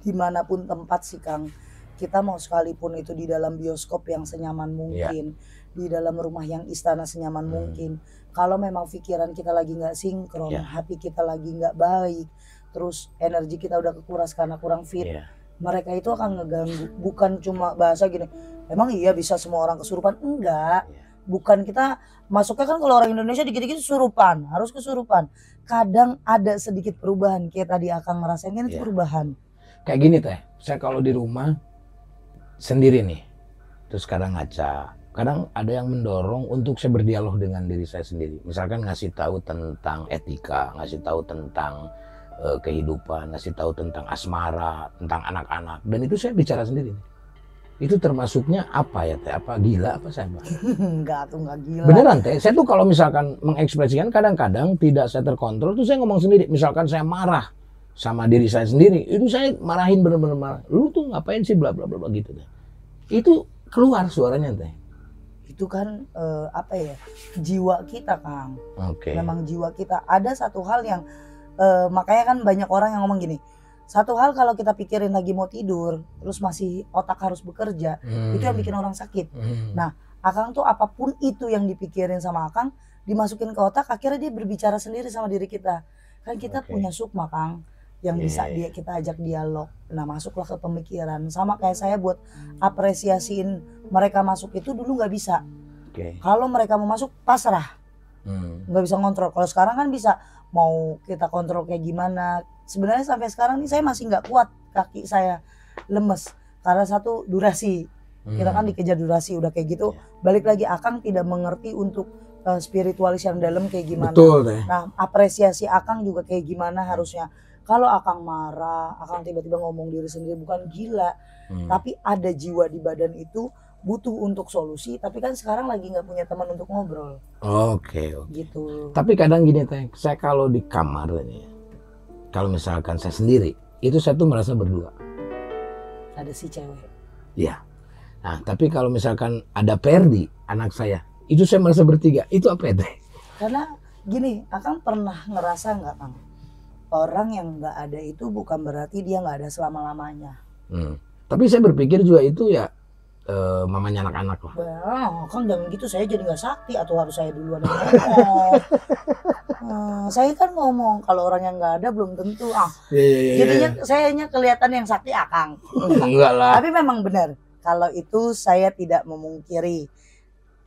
Speaker 1: Dimanapun tempat sih Kang, kita mau sekalipun itu di dalam bioskop yang senyaman mungkin, di dalam rumah yang istana senyaman mungkin. Kalau memang pikiran kita lagi nggak sinkron, hati kita lagi nggak baik, terus energi kita udah kekuras karena kurang fit, mereka itu akan ngeganggu. Bukan cuma bahasa gini, emang iya bisa semua orang kesurupan? Enggak. Bukan kita masuknya kan kalau orang Indonesia dikit-dikit kesurupan, harus kesurupan. Kadang ada sedikit perubahan, kayak tadi Akang ngerasain kan itu perubahan.
Speaker 2: Kayak gini teh, saya kalau di rumah sendiri nih, terus kadang ngaca. Kadang ada yang mendorong untuk saya berdialog dengan diri saya sendiri. Misalkan ngasih tahu tentang etika, ngasih tahu tentang kehidupan, ngasih tahu tentang asmara, tentang anak-anak. Dan itu saya bicara sendiri. Itu termasuknya apa ya teh? Apa gila apa saya?
Speaker 1: Enggak gila.
Speaker 2: Beneran teh, saya tuh kalau misalkan mengekspresikan kadang-kadang tidak saya terkontrol tuh saya ngomong sendiri. Misalkan saya marah sama diri saya sendiri, itu saya marahin bener-bener marah. Lu tuh ngapain sih bla bla bla gitu teh. Itu keluar suaranya teh.
Speaker 1: Itu kan apa ya, jiwa kita Kang. Memang jiwa kita. Ada satu hal yang makanya kan banyak orang yang ngomong gini, satu hal kalau kita pikirin lagi mau tidur terus masih otak harus bekerja, itu yang bikin orang sakit. Nah Akang tuh apapun itu yang dipikirin sama Akang dimasukin ke otak, akhirnya dia berbicara sendiri sama diri kita. Kan kita punya sukma Kang yang bisa kita ajak dialog. Nah masuklah ke pemikiran. Sama kayak saya buat apresiasiin mereka masuk itu dulu nggak bisa. Kalau mereka mau masuk pasrah, nggak bisa ngontrol. Kalau sekarang kan bisa, mau kita kontrol kayak gimana. Sebenarnya sampai sekarang nih saya masih nggak kuat, kaki saya lemes karena satu durasi. Kita kan dikejar durasi udah kayak gitu. Balik lagi Akang tidak mengerti untuk spiritualis yang dalam kayak gimana.
Speaker 2: Betul deh.
Speaker 1: Nah apresiasi Akang juga kayak gimana harusnya. Kalau Akang marah, Akang tiba-tiba ngomong diri sendiri, bukan gila, tapi ada jiwa di badan itu butuh untuk solusi. Tapi kan sekarang lagi nggak punya teman untuk ngobrol. Gitu.
Speaker 2: Tapi kadang gini teh, saya kalau di kamar ini, kalau misalkan saya sendiri, itu saya tuh merasa berdua.
Speaker 1: Ada si cewek.
Speaker 2: Iya. Nah, tapi kalau misalkan ada Perdi, anak saya, itu saya merasa bertiga. Itu apa ya teh?
Speaker 1: Karena gini, Akang pernah ngerasa nggak Kang? Orang yang nggak ada itu bukan berarti dia nggak ada selama-lamanya.
Speaker 2: Tapi saya berpikir juga itu ya mamanya anak-anak lah.
Speaker 1: Kang jangan gitu, saya jadi nggak sakti atau harus saya duluan yang ngomong. Saya kan ngomong kalau orang yang nggak ada belum tentu. Jadinya sayanya kelihatan yang sakti Akang.
Speaker 2: Enggak lah.
Speaker 1: Tapi memang benar, kalau itu saya tidak memungkiri.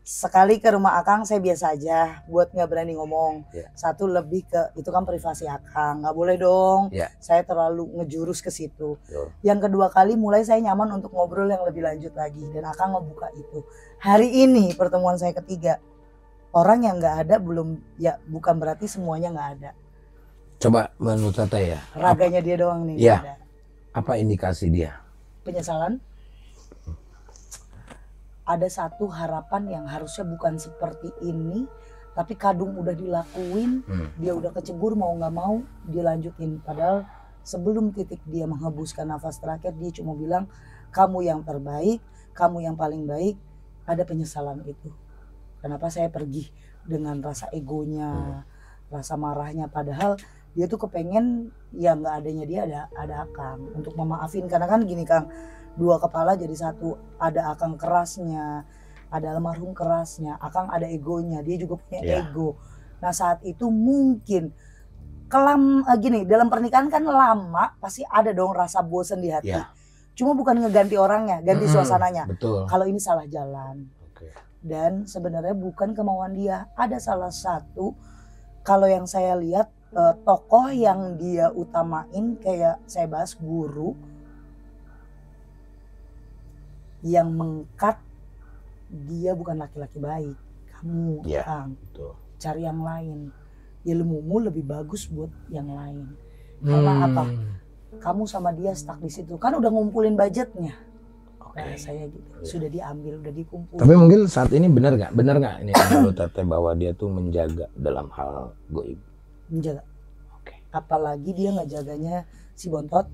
Speaker 1: Sekali ke rumah Akang saya biasa aja, buat nggak berani ngomong. Satu lebih ke itu kan privasi Akang, nggak boleh dong. Saya terlalu ngejurus ke situ. Yang kedua kali mulai saya nyaman untuk ngobrol yang lebih lanjut lagi, dan Akang ngebuka itu. Hari ini pertemuan saya ketiga, orang yang nggak ada belum, ya bukan berarti semuanya nggak ada.
Speaker 2: Coba menurut Tete ya.
Speaker 1: Raganya dia doang nih.
Speaker 2: Iya. Apa indikasi dia?
Speaker 1: Penyesalan. Ada satu harapan yang harusnya bukan seperti ini, tapi kadung udah dilakuin, dia udah kecebur mau nggak mau dia lanjutin. Padahal sebelum titik dia menghembuskan nafas terakhir, dia cuma bilang kamu yang terbaik, kamu yang paling baik. Ada penyesalan itu. Kenapa saya pergi dengan rasa egonya, rasa marahnya, padahal dia tuh kepengen ya nggak adanya dia ada Akang untuk memaafin. Karena kan gini Kang, dua kepala jadi satu, ada Akang kerasnya, ada almarhum kerasnya, Akang ada egonya, dia juga punya ego. Nah saat itu mungkin gini, dalam pernikahan kan lama pasti ada dong rasa bosen di hati. Cuma bukan ngeganti orangnya, ganti suasananya. Kalau ini salah jalan. Dan sebenarnya bukan kemauan dia. Ada salah satu, kalau yang saya lihat tokoh yang dia utamain, kayak saya bahas guru yang mengkat, dia bukan laki-laki baik. Kamu Kang, cari yang lain. Ilmumu lebih bagus buat yang lain. Karena apa? Kamu sama dia stuck di situ. Kan udah ngumpulin budgetnya. Nah, saya gitu. Sudah diambil, udah dikumpulin.
Speaker 2: Tapi mungkin saat ini benar nggak? Benar nggak ini menurut Tete bahwa dia tuh menjaga dalam hal goib?
Speaker 1: menjaga.
Speaker 2: Oke.
Speaker 1: Apalagi dia nggak jaganya si Bontot.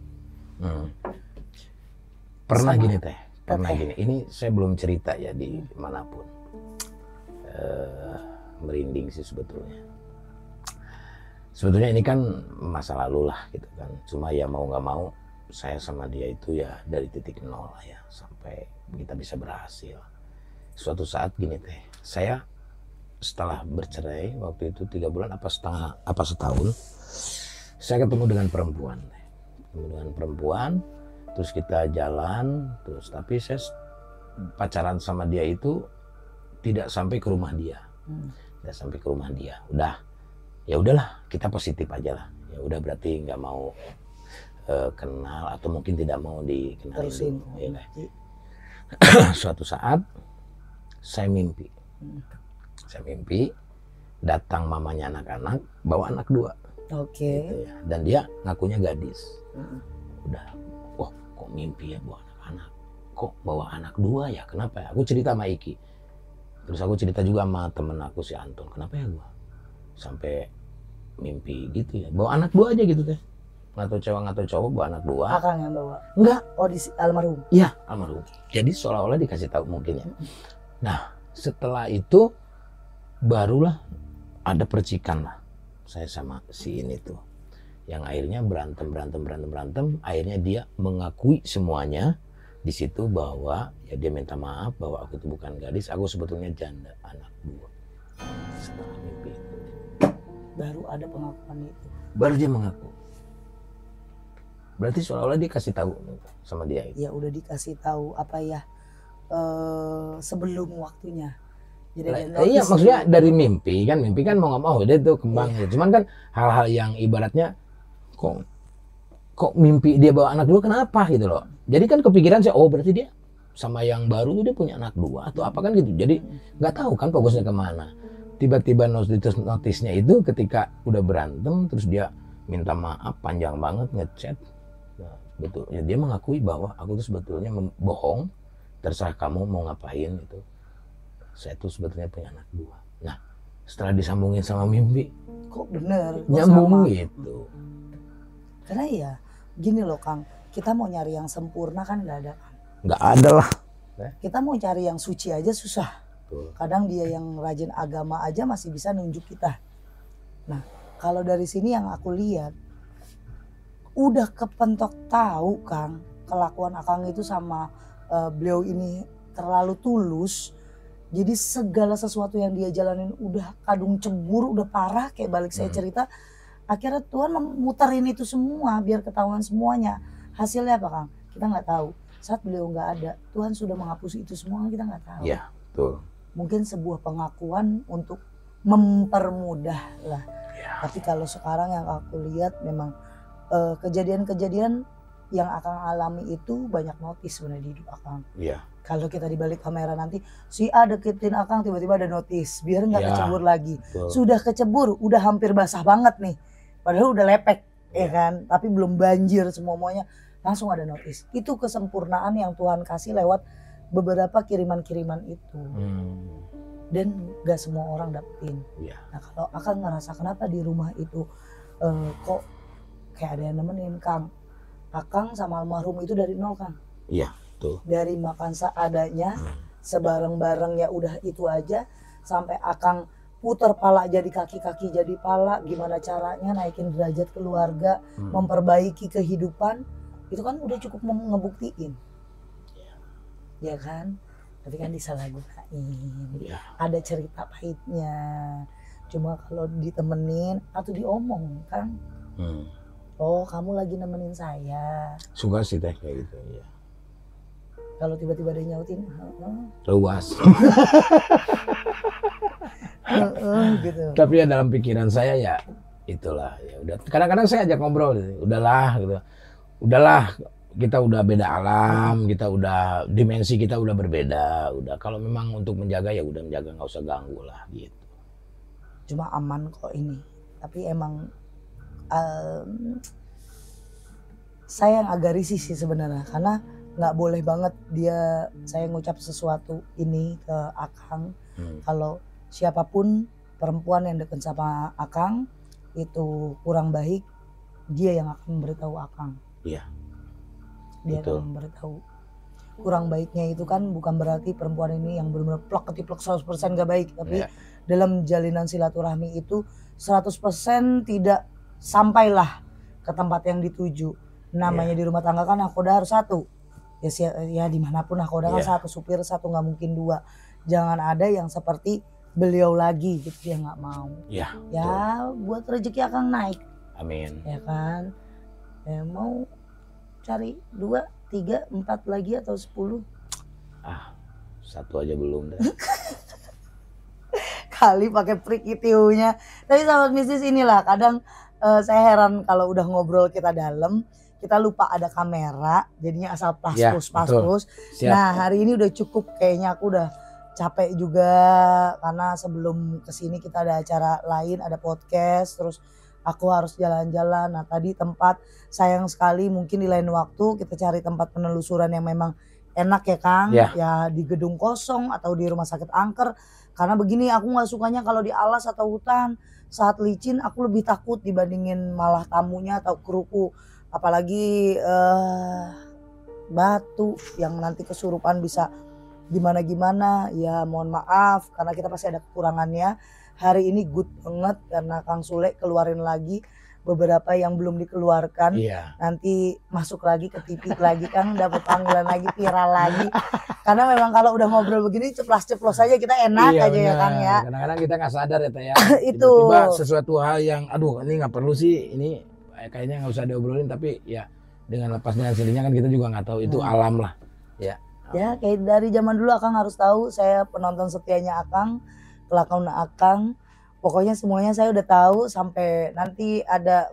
Speaker 2: Pernah
Speaker 1: Sama
Speaker 2: gini teh, pernah
Speaker 1: teteh.
Speaker 2: gini. Ini saya belum cerita ya di manapun. Merinding sih sebetulnya. Sebetulnya ini kan masa lalu lah gitu kan. Cuma ya mau nggak mau saya sama dia itu ya dari titik nol lah ya sampai kita bisa berhasil. Suatu saat gini teh, saya setelah bercerai waktu itu 3 bulan apa setahun, saya ketemu dengan perempuan. Terus kita jalan, terus tapi saya pacaran sama dia itu tidak sampai ke rumah dia. Tidak sampai ke rumah dia. Udah, ya udahlah, kita positif aja lah. Ya udah berarti nggak mau kenal atau mungkin tidak mau dikenalin dulu. Ya, suatu saat saya mimpi. Datang mamanya anak-anak bawa anak 2.
Speaker 1: Oke.
Speaker 2: Gitu ya. Dan dia ngakunya gadis. Udah, wah kok mimpi ya bawa anak-anak, kok bawa anak 2 ya, kenapa ya? Aku cerita sama Iki, terus aku cerita juga sama temen aku si Anton, kenapa ya gua sampai mimpi gitu ya, bawa anak 2 aja gitu teh, nggak tahu cowok bawa anak 2.
Speaker 1: Akang yang bawa?
Speaker 2: Enggak.
Speaker 1: Oh di almarhum?
Speaker 2: Iya almarhum. Jadi seolah-olah dikasih tahu mungkin ya. Nah setelah itu barulah ada percikan lah saya sama si ini tuh, yang akhirnya berantem, akhirnya dia mengakui semuanya di situ bahwa ya dia minta maaf bahwa aku itu bukan gadis, aku sebetulnya janda anak 2. Setelah mimpi itu
Speaker 1: Baru ada pengakuan itu.
Speaker 2: baru dia mengaku. Berarti seolah-olah dia kasih tahu sama dia itu.
Speaker 1: Ya udah dikasih tahu apa ya, sebelum waktunya. Jadi
Speaker 2: Iya maksudnya dari mimpi kan mau nggak mau dia tuh kembang.
Speaker 1: Iya.
Speaker 2: Cuman kan hal-hal yang ibaratnya kok mimpi dia bawa anak 2 kenapa gitu loh. Jadi kan kepikiran saya, oh berarti dia sama yang baru dia punya anak 2 atau apa kan gitu. Jadi nggak tahu kan fokusnya kemana. Tiba-tiba notisnya itu ketika udah berantem terus dia minta maaf panjang banget ngechat. Nah, betul. Ya, dia mengakui bahwa aku tuh sebetulnya bohong. Terserah kamu mau ngapain itu. Saya tuh sebetulnya punya anak 2. Nah, setelah disambungin sama mimpi,
Speaker 1: kok bener? Kok
Speaker 2: nyambung
Speaker 1: sama?
Speaker 2: gitu.
Speaker 1: Karena ya gini loh Kang, kita mau nyari yang sempurna kan nggak ada.
Speaker 2: Nggak ada lah.
Speaker 1: Kita mau cari yang suci aja susah.
Speaker 2: Betul.
Speaker 1: Kadang dia yang rajin agama aja masih bisa nunjuk kita. Nah, kalau dari sini yang aku lihat, udah kepentok tahu Kang, kelakuan Akang itu sama beliau ini terlalu tulus. Jadi segala sesuatu yang dia jalanin udah kadung cemburu, udah parah kayak balik saya cerita. Akhirnya Tuhan memuterin itu semua biar ketahuan semuanya. Hasilnya apa Kang? Kita nggak tahu. Saat beliau nggak ada, Tuhan sudah menghapus itu semua, kita nggak tahu.
Speaker 2: Iya, betul.
Speaker 1: Mungkin sebuah pengakuan untuk mempermudah lah.
Speaker 2: Ya.
Speaker 1: Tapi kalau sekarang yang aku lihat memang kejadian-kejadian yang Akang alami itu banyak notis sebenarnya di hidup Akang.
Speaker 2: Iya.
Speaker 1: Kalau kita di balik kamera nanti si A deketin Akang tiba-tiba ada notis biar nggak
Speaker 2: Ya,
Speaker 1: kecebur lagi.
Speaker 2: betul.
Speaker 1: Sudah kecebur, udah hampir basah banget nih. Padahal udah lepek ya kan, tapi belum banjir semuanya langsung ada notis. Itu kesempurnaan yang Tuhan kasih lewat beberapa kiriman-kiriman itu. Dan gak semua orang dapetin.
Speaker 2: Iya.
Speaker 1: Nah kalau Akang ngerasa kenapa di rumah itu kok kayak ada yang nemenin Kang. Akang sama almarhum itu dari nol Kang.
Speaker 2: Iya, betul.
Speaker 1: Dari makan seadanya, sebareng-bareng ya udah itu aja, sampai Akang puter pala jadi kaki-kaki jadi pala, gimana caranya naikin derajat keluarga, memperbaiki kehidupan, itu kan udah cukup ngebuktiin. Ya kan? Tapi kan disalahgunain.
Speaker 2: Ya.
Speaker 1: Ada cerita pahitnya. Cuma kalau ditemenin atau diomong kan, oh kamu lagi nemenin saya.
Speaker 2: Suka sih teh kayak gitu. Iya.
Speaker 1: Kalau tiba-tiba dia nyautin,
Speaker 2: Luas.
Speaker 1: gitu.
Speaker 2: Tapi ya dalam pikiran saya ya itulah ya udah. Kadang-kadang saya ajak ngobrol, udahlah gitu. Udahlah, kita udah beda alam, kita udah dimensi kita udah berbeda. Udah kalau memang untuk menjaga ya udah menjaga, nggak usah ganggu lah gitu.
Speaker 1: Cuma aman kok ini. Tapi emang saya yang agak risih sih sebenarnya karena nggak boleh banget saya ngucap sesuatu ini ke Akang. Kalau siapapun perempuan yang deket sama Akang itu kurang baik, dia yang akan memberitahu Akang.
Speaker 2: Iya.
Speaker 1: Dia
Speaker 2: Betul.
Speaker 1: akan memberitahu. Kurang baiknya itu kan bukan berarti perempuan ini yang benar-benar plak ketiplek 100% gak baik, tapi dalam jalinan silaturahmi itu 100% tidak sampailah ke tempat yang dituju. Namanya di rumah tangga kan nakoda harus satu. Ya dimanapun nakoda kan satu, supir satu, nggak mungkin dua. Jangan ada yang seperti beliau lagi gitu, dia nggak mau. Ya buat rezeki Akang naik.
Speaker 2: Amin.
Speaker 1: Ya kan. Ya, mau cari 2, 3, 4 lagi atau 10?
Speaker 2: Satu aja belum deh.
Speaker 1: Kali pakai prik itiunya. Tapi sahabat mistis inilah kadang saya heran kalau udah ngobrol kita dalam, kita lupa ada kamera, jadinya asal pas-pus. Nah hari ini udah cukup, kayaknya aku udah capek juga karena sebelum kesini kita ada acara lain, ada podcast, terus aku harus jalan-jalan. Nah tadi tempat sayang sekali, mungkin di lain waktu kita cari tempat penelusuran yang memang enak ya Kang, ya di gedung kosong atau di rumah sakit angker. Karena begini, aku nggak sukanya kalau di alas atau hutan saat licin, aku lebih takut dibandingin malah tamunya atau kruku. Apalagi batu yang nanti kesurupan bisa gimana-gimana. Ya mohon maaf karena kita pasti ada kekurangannya. Hari ini good banget karena Kang Sule keluarin lagi beberapa yang belum dikeluarkan. Nanti masuk lagi ke TV lagi Kang, dapat panggilan lagi, viral lagi. Karena memang kalau udah ngobrol begini ceplos-ceplos aja kita enak aja ya Kang ya.
Speaker 2: Kadang-kadang kita nggak sadar ya Teh ya.
Speaker 1: Itu
Speaker 2: tiba-tiba sesuatu hal yang aduh ini nggak perlu sih, ini kayaknya nggak usah diobrolin, tapi ya dengan lepas dengan sendirinya kan kita juga nggak tahu, itu alam lah.
Speaker 1: Ya kayak dari zaman dulu Akang harus tahu, saya penonton setianya Akang, kelakuan Akang. Pokoknya semuanya saya udah tahu, sampai nanti ada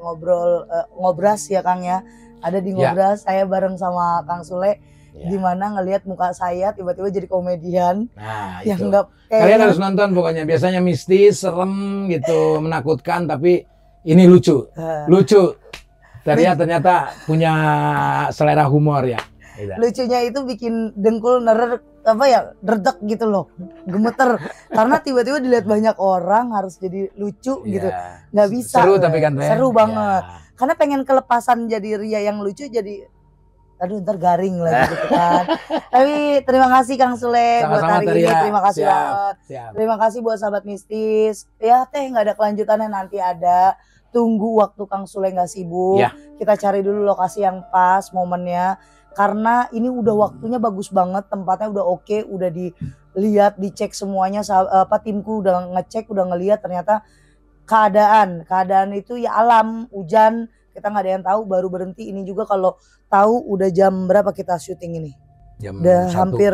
Speaker 1: ngobras ya Kang ya. Ada di ngobras saya bareng sama Kang Sule. Gimana ngelihat muka saya tiba-tiba jadi komedian.
Speaker 2: Nah
Speaker 1: yang
Speaker 2: itu. Kalian harus nonton pokoknya. Biasanya mistis, serem gitu, menakutkan, tapi ini lucu. Lucu. Ternyata punya selera humor ya.
Speaker 1: Lucunya itu bikin dengkul derdek gitu loh, gemeter karena tiba-tiba dilihat banyak orang harus jadi lucu gitu, nggak bisa.
Speaker 2: Seru tapi kan
Speaker 1: seru banget karena pengen kelepasan jadi Ria yang lucu, jadi aduh ntar garing lagi gitu kan. Tapi terima kasih Kang Sule buat hari ini, terima kasih banget. Terima kasih buat sahabat mistis ya. Teh nggak ada kelanjutannya, nanti ada, tunggu waktu Kang Sule nggak sibuk, kita cari dulu lokasi yang pas momennya. Karena ini udah waktunya bagus banget, tempatnya udah oke, udah dilihat, dicek semuanya. Timku udah ngecek, udah ngelihat, ternyata keadaan itu ya alam, hujan, kita nggak ada yang tahu, baru berhenti. Ini juga kalau tahu udah jam berapa kita syuting ini? Udah hampir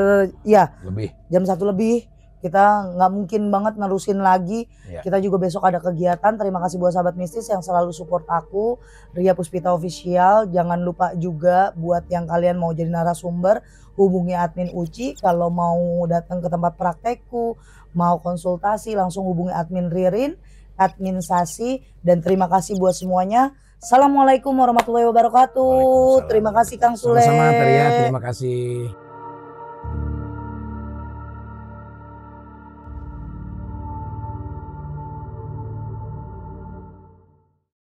Speaker 2: lebih.
Speaker 1: Jam 1 lebih. Kita nggak mungkin banget nerusin lagi. Kita juga besok ada kegiatan. Terima kasih buat sahabat mistis yang selalu support aku, Ria Puspita Official. Jangan lupa juga buat yang kalian mau jadi narasumber, hubungi admin Uci. Kalau mau datang ke tempat praktekku, mau konsultasi, langsung hubungi admin Ririn, admin Sasi. Dan terima kasih buat semuanya. Assalamualaikum warahmatullahi wabarakatuh. Terima kasih Kang Sule.
Speaker 2: Sama-sama Ria, terima kasih.